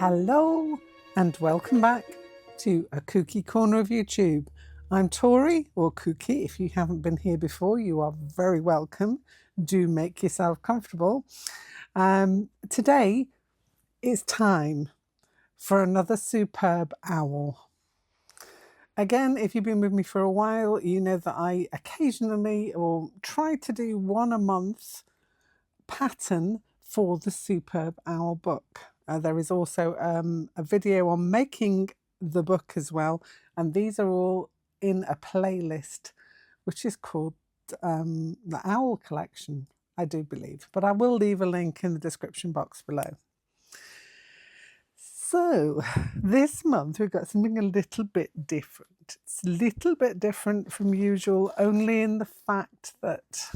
Hello and welcome back to a Kooky corner of YouTube. I'm Tori, or Kooky. If you haven't been here before, you are very welcome. Do make yourself comfortable. Today it's time for another superb owl. Again, if you've been with me for a while, you know that I occasionally or try to do one a month pattern for the Superb Owl book. There is also a video on making the book as well, and these are all in a playlist which is called the Owl Collection, I do believe, but I will leave a link in the description box below. So this month we've got something a little bit different. It's a little bit different from usual, only in the fact that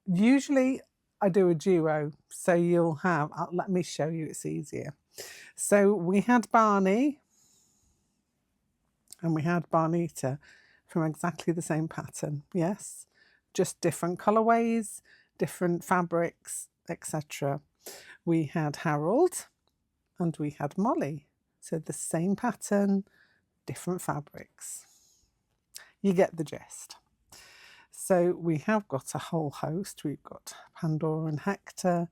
usually I do a duo, so you'll have, let me show you, it's easier. So we had Barney and we had Barnita from exactly the same pattern, yes, just different colorways, different fabrics, etc. We had Harold and we had Molly, so the same pattern, different fabrics. You get the gist. So we have got a whole host. We've got Pandora and Hector,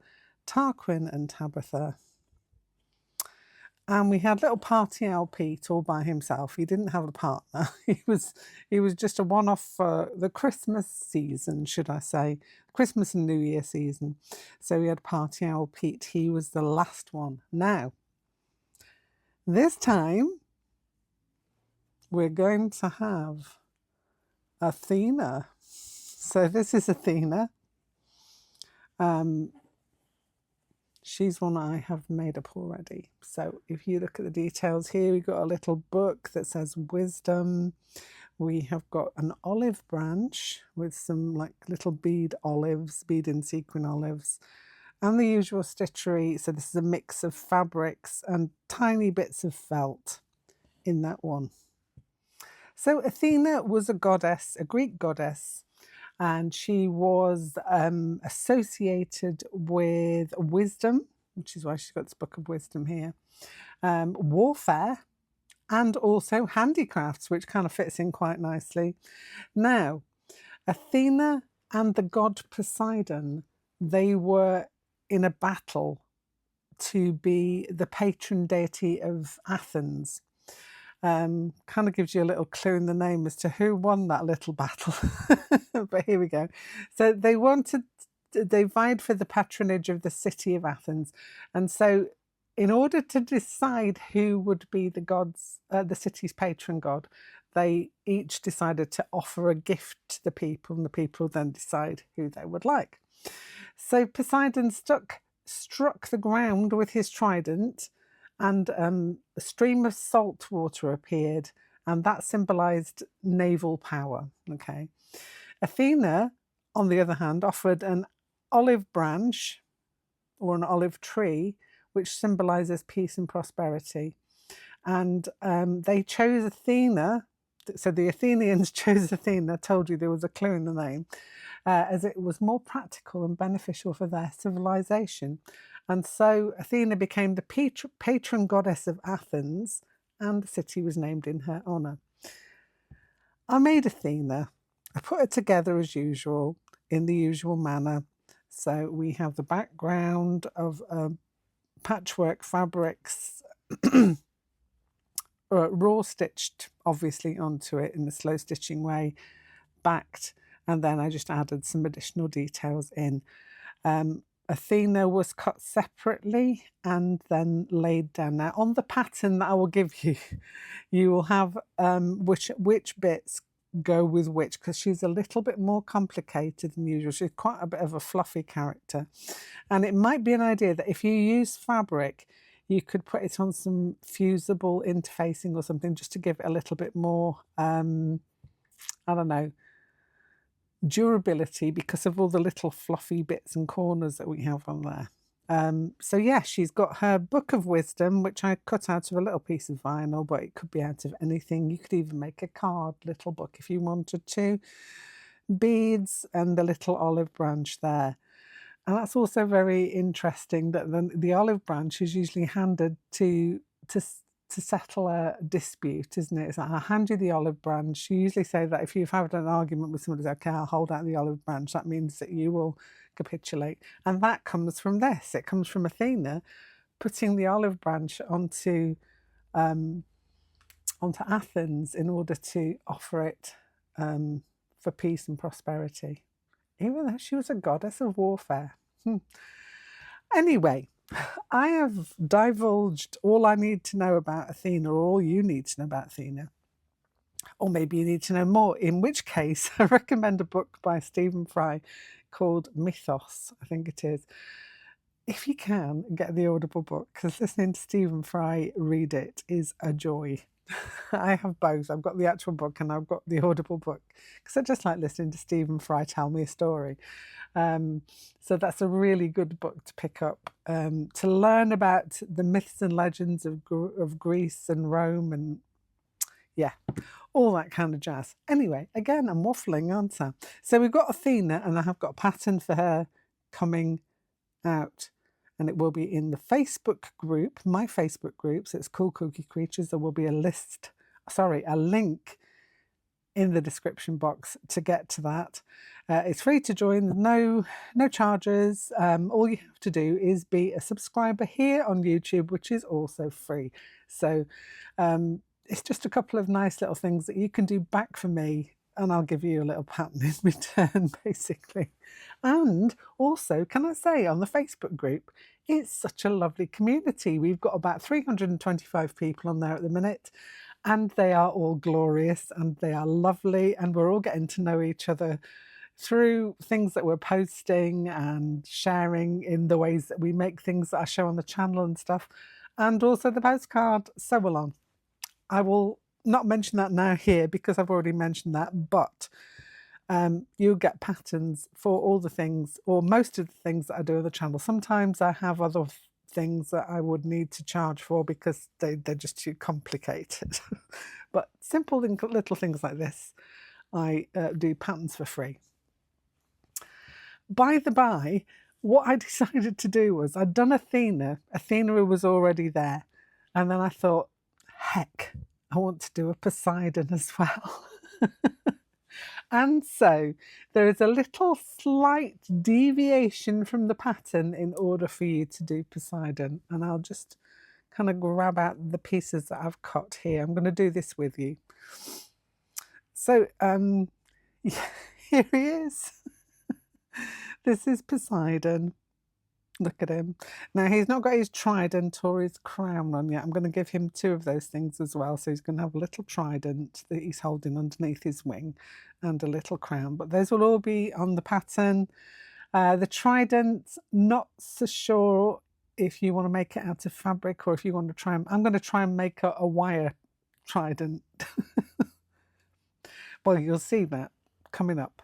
Tarquin and Tabitha. And we had little Party Owl Pete all by himself. He didn't have a partner. He was just a one-off for the Christmas season, should I say. Christmas and New Year season. So we had Party Owl Pete. He was the last one. Now, this time, we're going to have Athena. So this is Athena. She's one I have made up already. So if you look at the details here, we've got a little book that says wisdom. We have got an olive branch with some like little bead olives, bead and sequin olives, and the usual stitchery. So this is a mix of fabrics and tiny bits of felt in that one. So Athena was a goddess, a Greek goddess, and she was associated with wisdom, which is why she's got this book of wisdom here, warfare, and also handicrafts, which kind of fits in quite nicely. Now, Athena and the god Poseidon, they were in a battle to be the patron deity of Athens. Kind of gives you a little clue in the name as to who won that little battle. But here we go. So they vied for the patronage of the city of Athens. And so in order to decide who would be the city's patron god, they each decided to offer a gift to the people, and the people then decide who they would like. So Poseidon struck the ground with his trident, and a stream of salt water appeared, and that symbolized naval power. Okay. Athena, on the other hand, offered an olive branch or an olive tree, which symbolizes peace and prosperity. And they chose Athena, so the Athenians chose Athena, told you there was a clue in the name, as it was more practical and beneficial for their civilization. And so Athena became the patron goddess of Athens, and the city was named in her honour. I made Athena. I put it together as usual, in the usual manner. So we have the background of patchwork fabrics, raw stitched obviously onto it in a slow stitching way, backed, and then I just added some additional details in. Athena was cut separately and then laid down. Now on the pattern that I will give you, you will have which bits go with which, because she's a little bit more complicated than usual. She's quite a bit of a fluffy character, and it might be an idea that if you use fabric, you could put it on some fusible interfacing or something, just to give it a little bit more, I don't know, durability, because of all the little fluffy bits and corners that we have on there. So yeah, she's got her book of wisdom, which I cut out of a little piece of vinyl, but it could be out of anything. You could even make a card little book if you wanted to. Beads and the little olive branch there. And that's also very interesting that the olive branch is usually handed to settle a dispute, isn't it? It's like, I'll hand you the olive branch. You usually say that if you've had an argument with somebody, okay, I'll hold out the olive branch. That means that you will capitulate. And that comes from this. It comes from Athena putting the olive branch onto Athens in order to offer it for peace and prosperity, even though she was a goddess of warfare. Anyway, I have divulged all I need to know about Athena, or all you need to know about Athena. Or maybe you need to know more, in which case I recommend a book by Stephen Fry called Mythos, I think it is. If you can, get the Audible book, because listening to Stephen Fry read it is a joy. I have both. I've got the actual book and I've got the Audible book, because I just like listening to Stephen Fry tell me a story. So that's a really good book to pick up, to learn about the myths and legends of Greece and Rome, and yeah, all that kind of jazz. Anyway, again, I'm waffling, aren't I? So we've got Athena, and I have got a pattern for her coming out, and it will be in the Facebook group, my Facebook group. So it's called Kooky Creatures. There will be a link in the description box to get to that. It's free to join, no charges. All you have to do is be a subscriber here on YouTube, which is also free. So it's just a couple of nice little things that you can do back for me, and I'll give you a little pattern in return, basically. And also, can I say, on the Facebook group, it's such a lovely community. We've got about 325 people on there at the minute, and they are all glorious and they are lovely, and we're all getting to know each other through things that we're posting and sharing in the ways that we make things that I show on the channel and stuff, and also the postcard, so on. I will not mention that now here because I've already mentioned that, but you'll get patterns for all the things, or most of the things that I do on the channel. Sometimes I have other things that I would need to charge for because they're just too complicated. But simple little things like this, I do patterns for free. By the by, what I decided to do was, I'd done Athena. Athena was already there. And then I thought, heck, I want to do a Poseidon as well. And so there is a little slight deviation from the pattern in order for you to do Poseidon. And I'll just kind of grab out the pieces that I've cut here. I'm going to do this with you. So here he is. This is Poseidon. Look at him. Now, he's not got his trident or his crown on yet. I'm going to give him two of those things as well. So he's going to have a little trident that he's holding underneath his wing and a little crown. But those will all be on the pattern. The trident, not so sure if you want to make it out of fabric or if you want to try and... I'm going to try and make a wire trident. Well, you'll see that coming up.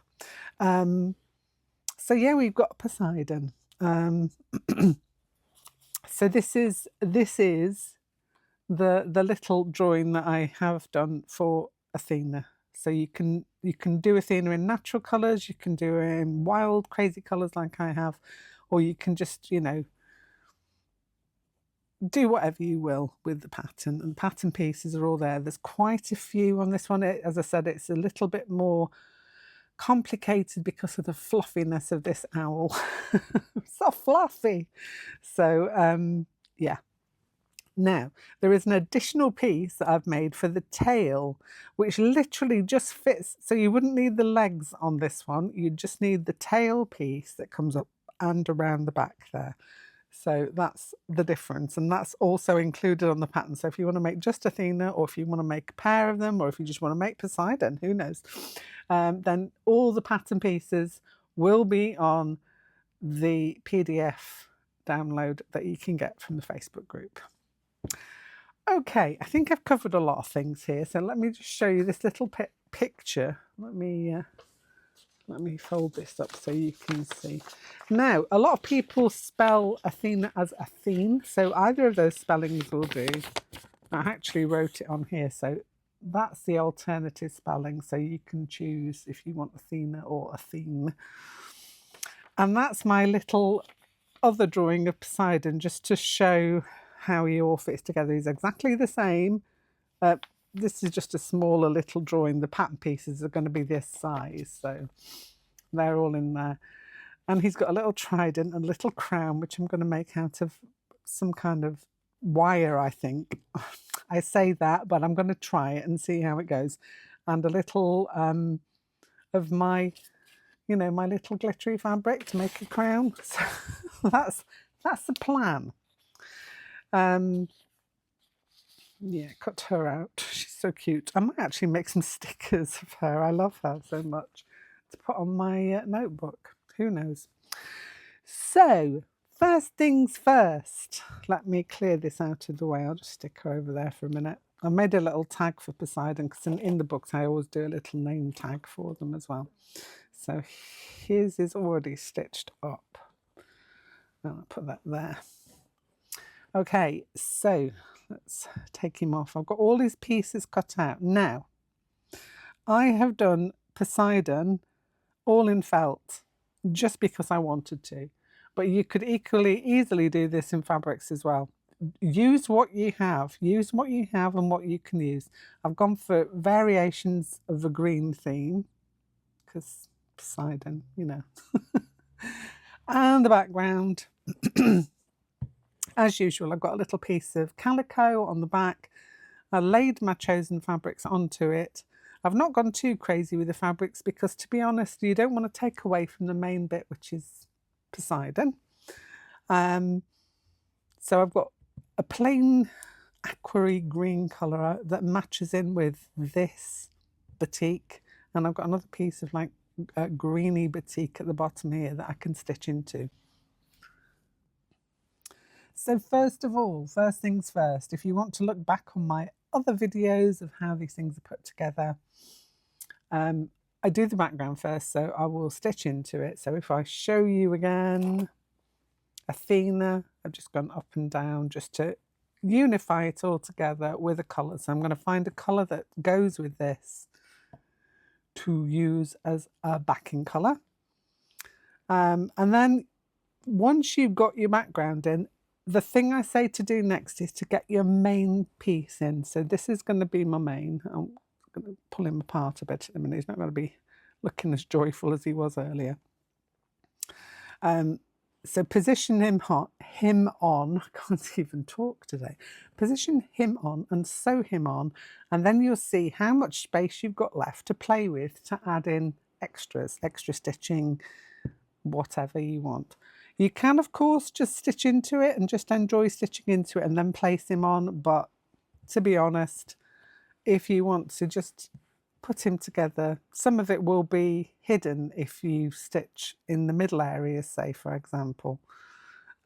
So yeah, we've got Poseidon. So this is the little drawing that I have done for Athena. So you can do Athena in natural colours, you can do her in wild, crazy colours like I have, or you can just, you know, do whatever you will with the pattern. And the pattern pieces are all there. There's quite a few on this one. As I said, it's a little bit more complicated because of the fluffiness of this owl. So fluffy. So yeah. Now there is an additional piece that I've made for the tail, which literally just fits. So you wouldn't need the legs on this one, you just need the tail piece that comes up and around the back there. So that's the difference, and that's also included on the pattern. So if you want to make just Athena, or if you want to make a pair of them, or if you just want to make Poseidon, who knows, then all the pattern pieces will be on the PDF download that you can get from the Facebook group. Okay, I think I've covered a lot of things here, so let me just show you this little picture. Let me fold this up so you can see. Now, a lot of people spell Athena as Athene, so either of those spellings will do. I actually wrote it on here, so that's the alternative spelling, so you can choose if you want Athena or Athene. And that's my little other drawing of Poseidon, just to show how he all fits together. He's exactly the same. This is just a smaller little drawing. The pattern pieces are going to be this size, so they're all in there. And he's got a little trident and a little crown, which I'm going to make out of some kind of wire, I think. I say that, but I'm going to try it and see how it goes. And a little of my, my little glittery fabric to make a crown. So that's the plan. Yeah, cut her out. She's so cute. I might actually make some stickers of her. I love her so much, to put on my notebook. Who knows? So, first things first. Let me clear this out of the way. I'll just stick her over there for a minute. I made a little tag for Poseidon, because in the books I always do a little name tag for them as well. So his is already stitched up. I'll put that there. Okay, so let's take him off. I've got all these pieces cut out. Now, I have done Poseidon all in felt, just because I wanted to. But you could easily do this in fabrics as well. Use what you have. Use what you have and what you can use. I've gone for variations of the green theme, because Poseidon, And the background. As usual, I've got a little piece of calico on the back. I laid my chosen fabrics onto it. I've not gone too crazy with the fabrics, because, to be honest, you don't want to take away from the main bit, which is Poseidon. So I've got a plain aqua green colour that matches in with this batik, and I've got another piece of like greeny batik at the bottom here that I can stitch into. So first of all, first things first, if you want to look back on my other videos of how these things are put together, I do the background first, so I will stitch into it. So if I show you again, Athena, I've just gone up and down just to unify it all together with a colour. So I'm going to find a colour that goes with this to use as a backing colour. And then once you've got your background in, the thing I say to do next is to get your main piece in. So this is going to be my main. I'm going to pull him apart a bit in a minute. He's not going to be looking as joyful as he was earlier. So position him on, I can't even talk today. Position him on and sew him on, and then you'll see how much space you've got left to play with to add in extras, extra stitching, whatever you want. You can, of course, just stitch into it and just enjoy stitching into it and then place him on. But to be honest, if you want to just put him together, some of it will be hidden if you stitch in the middle areas, say, for example.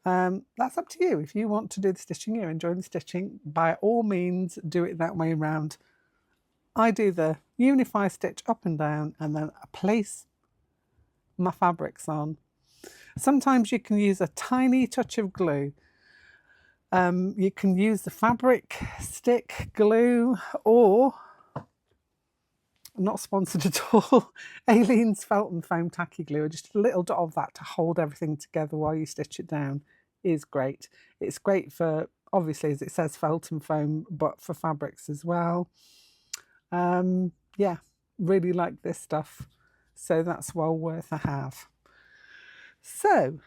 That's up to you. If you want to do the stitching, you enjoy the stitching, by all means, do it that way around. I do the unify stitch up and down, and then I place my fabrics on. Sometimes you can use a tiny touch of glue. You can use the fabric stick glue, or, not sponsored at all, Aileen's Felt and Foam Tacky Glue. Just a little dot of that to hold everything together while you stitch it down is great. It's great for, obviously, as it says, felt and foam, but for fabrics as well. Yeah, really like this stuff. So that's well worth a have. So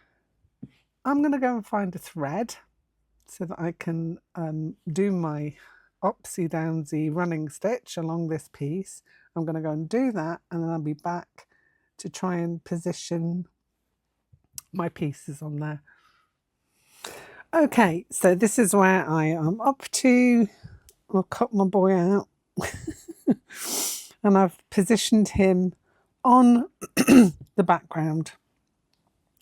I'm going to go and find a thread so that I can do my upsy downsy running stitch along this piece. I'm going to go and do that, and then I'll be back to try and position my pieces on there. Okay, so this is where I am up to. I'll cut my boy out and I've positioned him on the background.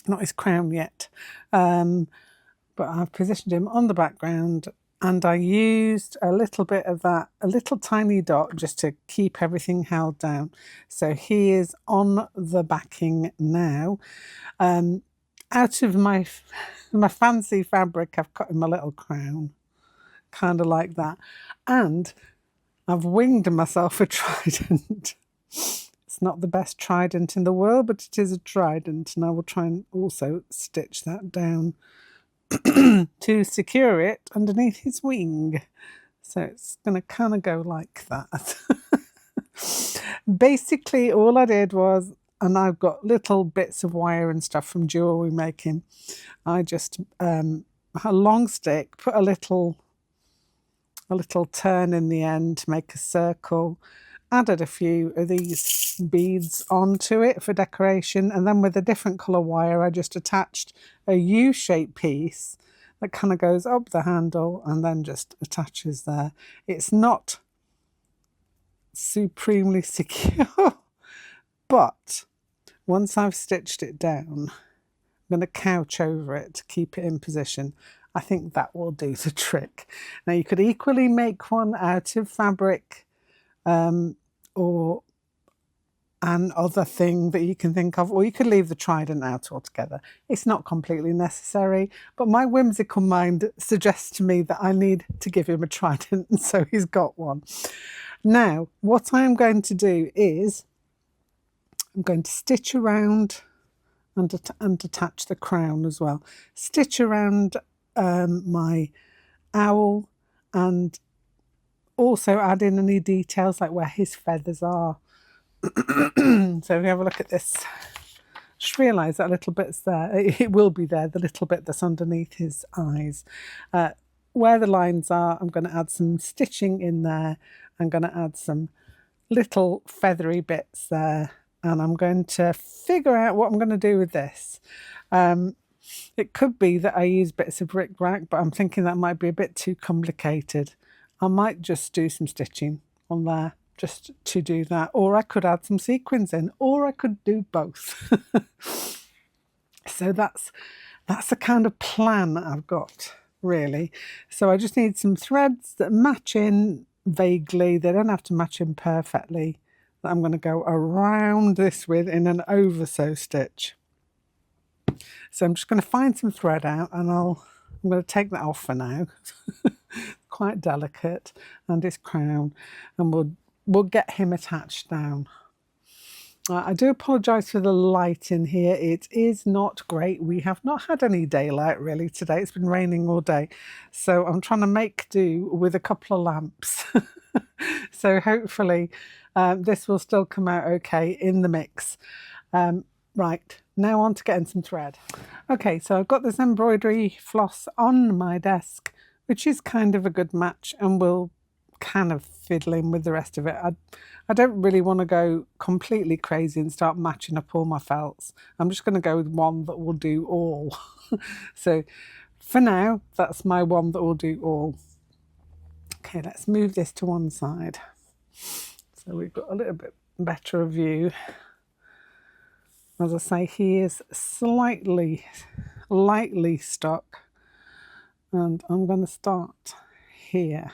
Not his crown yet, but I've positioned him on the background, and I used a little bit of that, a little tiny dot, just to keep everything held down. So he is on the backing now. Out of my fancy fabric, I've cut him a little crown, kind of like that, and I've winged myself a trident. It's It's not the best trident in the world, but it is a trident, and I will try and also stitch that down to secure it underneath his wing. So it's going to kind of go like that. Basically, all I did was, and I've got little bits of wire and stuff from jewelry making, I just a long stick, put a little turn in the end to make a circle, added a few of these beads onto it for decoration, and then with a different colour wire I just attached a U-shaped piece that kind of goes up the handle and then just attaches there. It's not supremely secure, but once I've stitched it down, I'm going to couch over it to keep it in position. I think that will do the trick. Now you could equally make one out of fabric or an other thing that you can think of, or you could leave the trident out altogether. It's not completely necessary, but my whimsical mind suggests to me that I need to give him a trident, and so he's got one. Now, what I am going to do is I'm going to stitch around and attach the crown as well. Stitch around my owl and also add in any details like where his feathers are. So if we have a look at this, just realise that little bit's there. It will be there, the little bit that's underneath his eyes. Where the lines are, I'm going to add some stitching in there. I'm going to add some little feathery bits there, and I'm going to figure out what I'm going to do with this. It could be that I use bits of bric-a-brac, but I'm thinking that might be a bit too complicated. I might just do some stitching on there just to do that, or I could add some sequins in, or I could do both. So that's the kind of plan that I've got, really. So I just need some threads that match in vaguely. They don't have to match in perfectly. That I'm going to go around this with in an over sew stitch. So I'm just going to find some thread out, and I'm going to take that off for now. Quite delicate, and his crown, and we'll get him attached down. I do apologise for the light in here. It is not great. We have not had any daylight really today. It's been raining all day. So I'm trying to make do with a couple of lamps. So hopefully this will still come out okay in the mix. Right, now on to getting some thread. Okay, so I've got this embroidery floss on my desk, which is kind of a good match, and we'll kind of fiddle in with the rest of it. I don't really want to go completely crazy and start matching up all my felts. I'm just going to go with one that will do all. So for now, that's my one that will do all. Okay, let's move this to one side. So we've got a little bit better view. As I say, he is lightly stuck, and I'm going to start here,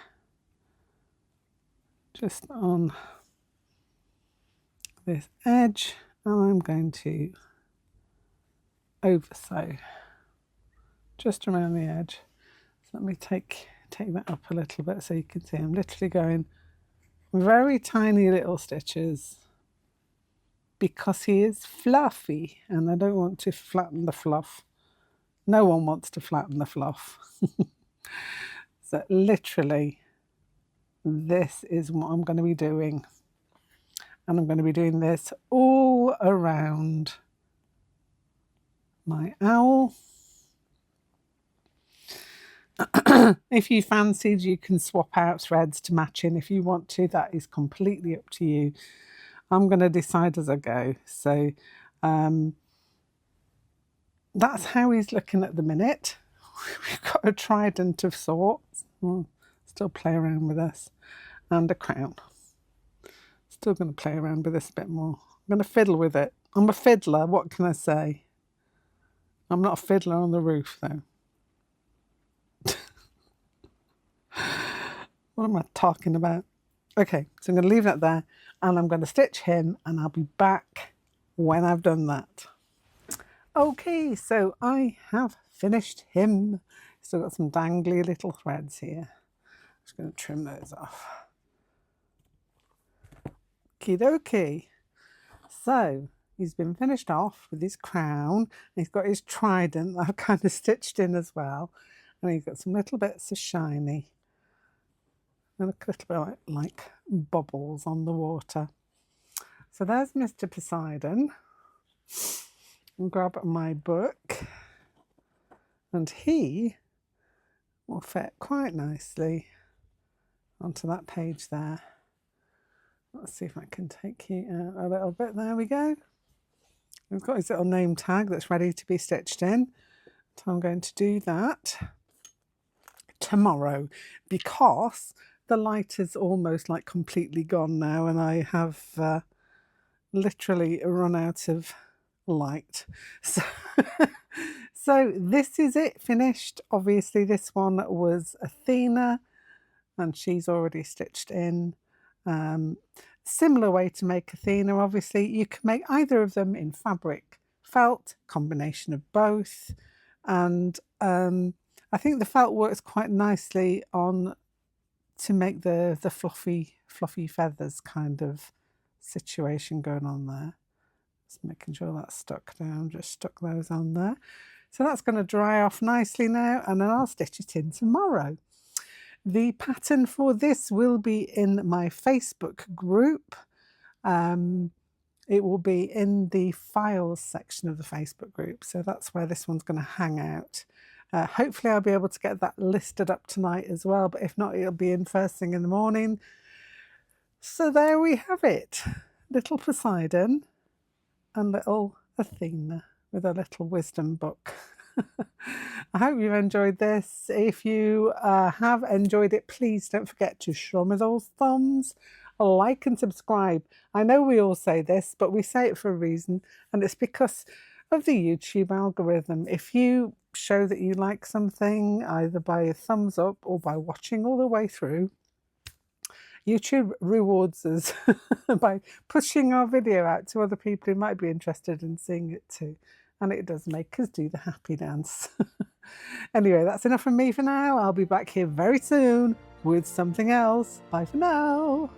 just on this edge, and I'm going to over sew just around the edge. So let me take that up a little bit so you can see I'm literally going very tiny little stitches, because he is fluffy and I don't want to flatten the fluff. No one wants to flatten the fluff. So literally this is what I'm going to be doing, and I'm going to be doing this all around my owl. If you fancied, you can swap out threads to match in if you want to. That is completely up to you. I'm going to decide as I go. So that's how he's looking at the minute. We've got a trident of sorts. Still play around with this. And a crown. Still going to play around with this a bit more. I'm going to fiddle with it. I'm a fiddler, what can I say? I'm not a fiddler on the roof though. What am I talking about? Okay, so I'm going to leave that there, and I'm going to stitch him, and I'll be back when I've done that. Okay, so I have finished him. Still got some dangly little threads here. Just going to trim those off. Okie dokie. So he's been finished off with his crown. He's got his trident that I've kind of stitched in as well. And he's got some little bits of shiny. They look a little bit like bubbles on the water. So there's Mr. Poseidon. I'll grab my book. And he will fit quite nicely onto that page there. Let's see if I can take you out a little bit. There we go. We've got his little name tag that's ready to be stitched in. So I'm going to do that tomorrow because the light is almost like completely gone now and I have literally run out of light. So this is it finished. Obviously this one was Athena and she's already stitched in. Similar way to make Athena, obviously. You can make either of them in fabric, felt, combination of both. And I think the felt works quite nicely on to make the fluffy feathers kind of situation going on there. Just making sure that's stuck down, just stuck those on there. So that's going to dry off nicely now and then I'll stitch it in tomorrow. The pattern for this will be in my Facebook group. It will be in the files section of the Facebook group. So that's where this one's going to hang out. Hopefully I'll be able to get that listed up tonight as well. But if not, it'll be in first thing in the morning. So there we have it. Little Poseidon and little Athena with a little wisdom book. I hope you've enjoyed this. If you have enjoyed it, please don't forget to show me those thumbs, like and subscribe. I know we all say this, but we say it for a reason, and it's because of the YouTube algorithm. If you show that you like something, either by a thumbs up or by watching all the way through, YouTube rewards us by pushing our video out to other people who might be interested in seeing it too. And it does make us do the happy dance. Anyway, that's enough from me for now. I'll be back here very soon with something else. Bye for now.